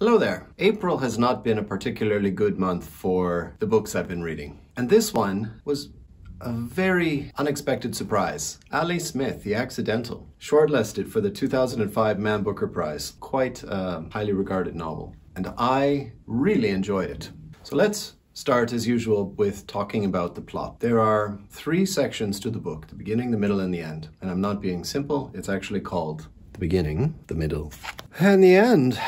Hello there. April has not been a particularly good month for the books I've been reading. And this one was a very unexpected surprise. Ali Smith, The Accidental, shortlisted for the 2005 Man Booker Prize. Quite a highly regarded novel. And I really enjoyed it. So let's start as usual with talking about the plot. There are 3 sections to the book, the beginning, the middle, and the end. And I'm not being simple, it's actually called the beginning, the middle, and the end.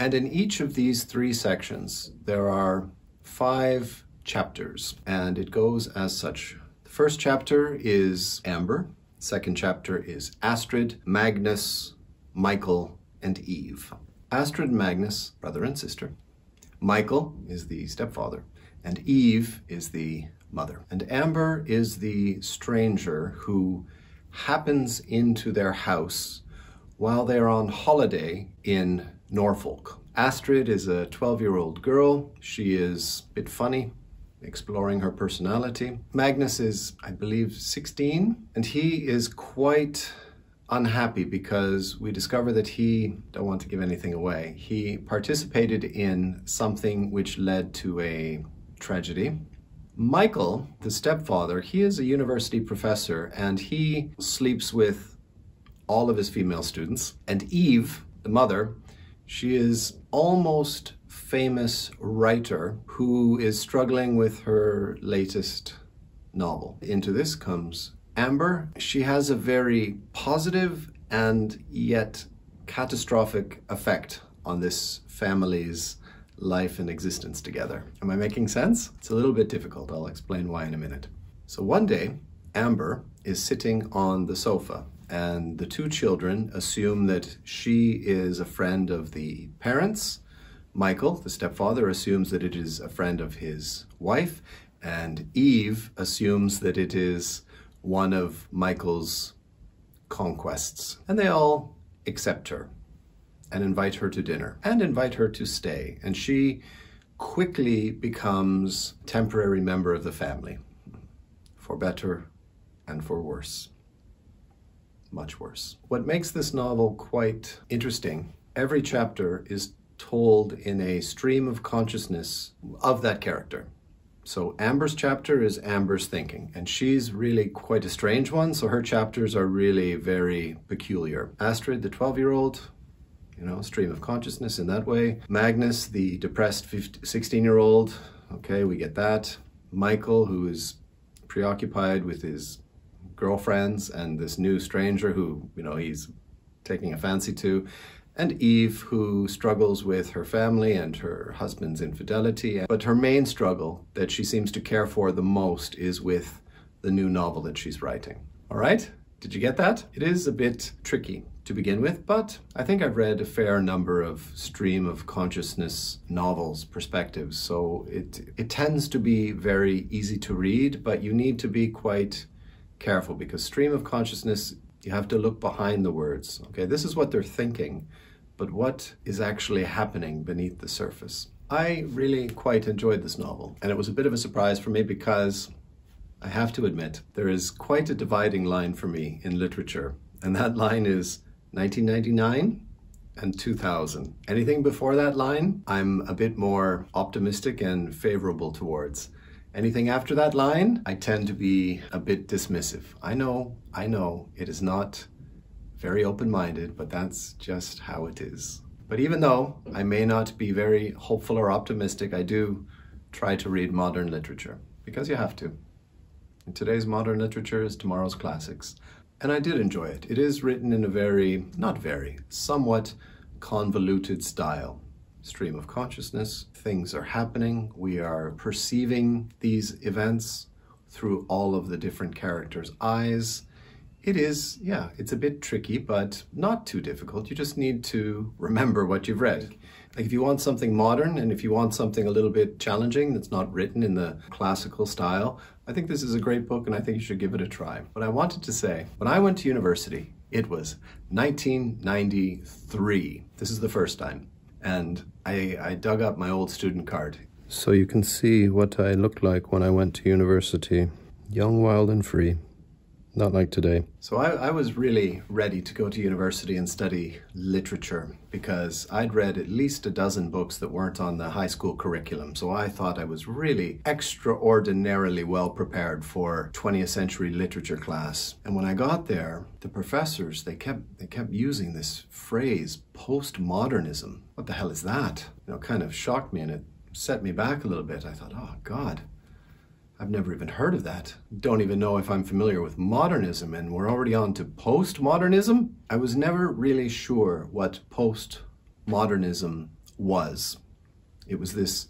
And in each of these 3 sections, there are 5 chapters, and it goes as such. The first chapter is Amber. The second chapter is Astrid, Magnus, Michael, and Eve. Astrid and Magnus, brother and sister. Michael is the stepfather, and Eve is the mother. And Amber is the stranger who happens into their house while they're on holiday in Norfolk. Astrid is a 12-year-old girl. She is a bit funny, exploring her personality. Magnus is, I believe, 16, and he is quite unhappy because we discover that he, don't want to give anything away, he participated in something which led to a tragedy. Michael, the stepfather, he is a university professor and he sleeps with all of his female students. And Eve, the mother, she is almost famous writer who is struggling with her latest novel. Into this comes Amber. She has a very positive and yet catastrophic effect on this family's life and existence together. Am I making sense? It's a little bit difficult. I'll explain why in a minute. So one day, Amber is sitting on the sofa, and the 2 children assume that she is a friend of the parents. Michael, the stepfather, assumes that it is a friend of his wife, and Eve assumes that it is one of Michael's conquests. And they all accept her and invite her to dinner and invite her to stay. And she quickly becomes a temporary member of the family, for better and for worse. Much worse. What makes this novel quite interesting, every chapter is told in a stream of consciousness of that character. So Amber's chapter is Amber's thinking, and she's really quite a strange one, so her chapters are really very peculiar. Astrid, the 12-year-old, stream of consciousness in that way. Magnus, the depressed 16-year-old, okay, we get that. Michael, who is preoccupied with his girlfriends and this new stranger who, he's taking a fancy to, and Eve, who struggles with her family and her husband's infidelity. But her main struggle that she seems to care for the most is with the new novel that she's writing. All right? Did you get that? It is a bit tricky to begin with, but I think I've read a fair number of stream of consciousness novels, perspectives, so it tends to be very easy to read, but you need to be quite careful because stream of consciousness, you have to look behind the words. Okay, this is what they're thinking, but what is actually happening beneath the surface? I really quite enjoyed this novel, and it was a bit of a surprise for me because I have to admit there is quite a dividing line for me in literature, and that line is 1999 and 2000. Anything before that line, I'm a bit more optimistic and favorable towards. Anything after that line, I tend to be a bit dismissive. I know, it is not very open-minded, but that's just how it is. But even though I may not be very hopeful or optimistic, I do try to read modern literature, because you have to. And today's modern literature is tomorrow's classics. And I did enjoy it. It is written in a somewhat convoluted style. Stream of consciousness, things are happening, we are perceiving these events through all of the different characters' eyes. It is, it's a bit tricky, but not too difficult. You just need to remember what you've read. Like if you want something modern and if you want something a little bit challenging that's not written in the classical style, I think this is a great book and I think you should give it a try. But I wanted to say, when I went to university, it was 1993. This is the first time. And I dug up my old student card. So you can see what I looked like when I went to university. Young, wild and free. Not like today. So I was really ready to go to university and study literature because I'd read at least a dozen books that weren't on the high school curriculum. So I thought I was really extraordinarily well prepared for 20th century literature class. And when I got there, the professors, they kept using this phrase, postmodernism. What the hell is that? You know, kind of shocked me, and it set me back a little bit. I thought, oh God, I've never even heard of that. Don't even know if I'm familiar with modernism, and we're already on to postmodernism? I was never really sure what postmodernism was. It was this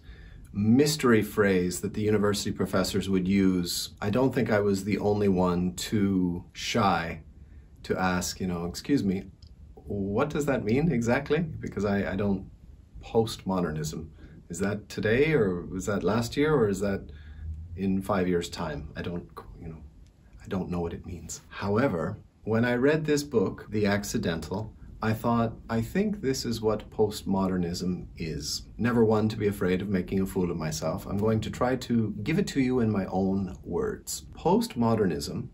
mystery phrase that the university professors would use. I don't think I was the only one too shy to ask, excuse me, what does that mean exactly? Because I don't, postmodernism. Is that today, or was that last year, or is that in 5 years' time? I don't know what it means. However, when I read this book, The Accidental, I thought, I think this is what postmodernism is. Never one to be afraid of making a fool of myself. I'm going to try to give it to you in my own words. Postmodernism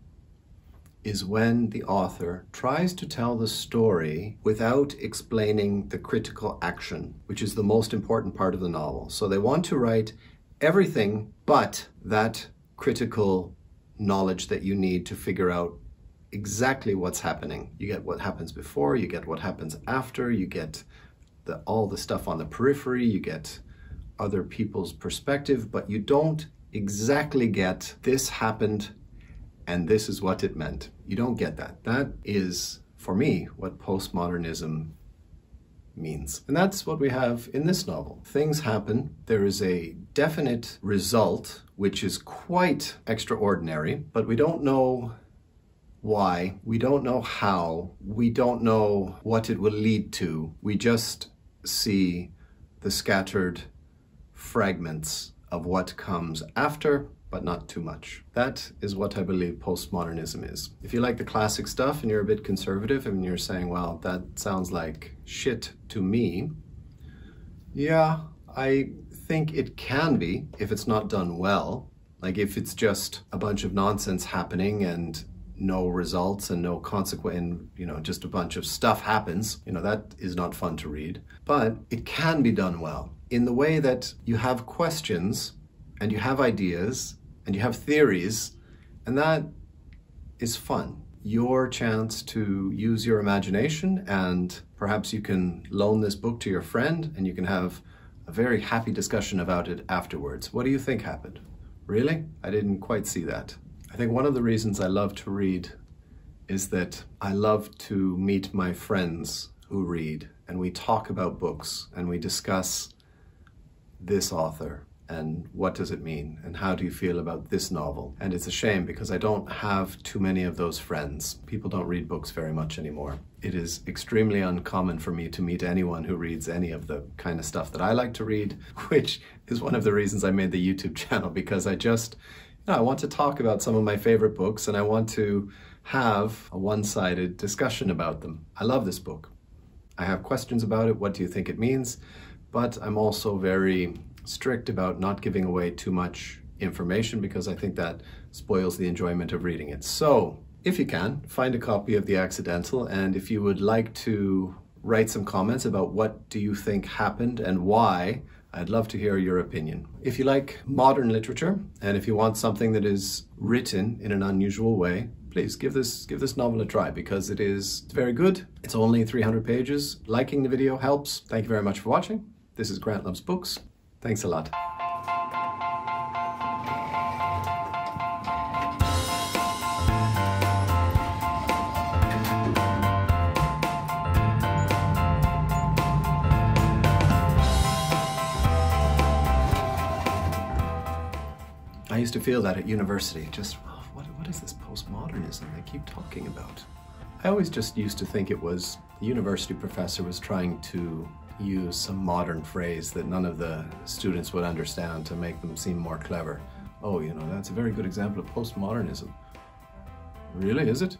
is when the author tries to tell the story without explaining the critical action, which is the most important part of the novel. So they want to write everything but that critical knowledge that you need to figure out exactly what's happening. You get what happens before, you get what happens after, you get all the stuff on the periphery, you get other people's perspective, but you don't exactly get this happened and this is what it meant. You don't get that. That is, for me, what postmodernism means. And that's what we have in this novel. Things happen. There is a definite result, which is quite extraordinary, but we don't know why, we don't know how, we don't know what it will lead to. We just see the scattered fragments of what comes after, but not too much. That is what I believe postmodernism is. If you like the classic stuff and you're a bit conservative and you're saying, well, that sounds like shit to me, yeah, I think it can be if it's not done well. Like if it's just a bunch of nonsense happening and no results and no consequence, and just a bunch of stuff happens, that is not fun to read. But it can be done well in the way that you have questions and you have ideas and you have theories, and that is fun. Your chance to use your imagination, and perhaps you can loan this book to your friend and you can have a very happy discussion about it afterwards. What do you think happened? Really? I didn't quite see that. I think one of the reasons I love to read is that I love to meet my friends who read, and we talk about books and we discuss this author and what does it mean and how do you feel about this novel. And it's a shame because I don't have too many of those friends. People don't read books very much anymore. It is extremely uncommon for me to meet anyone who reads any of the kind of stuff that I like to read, which is one of the reasons I made the YouTube channel, because I want to talk about some of my favorite books and I want to have a one-sided discussion about them. I love this book. I have questions about it. What do you think it means? But I'm also very strict about not giving away too much information because I think that spoils the enjoyment of reading it. So, if you can, find a copy of The Accidental, and if you would like to write some comments about what do you think happened and why, I'd love to hear your opinion. If you like modern literature, and if you want something that is written in an unusual way, please give this novel a try because it's very good. It's only 300 pages. Liking the video helps. Thank you very much for watching. This is Grant Loves Books. Thanks a lot. I used to feel that at university, just, oh, what is this postmodernism they keep talking about? I always just used to think it was the university professor was trying to use some modern phrase that none of the students would understand to make them seem more clever. Oh, that's a very good example of postmodernism. Really, is it?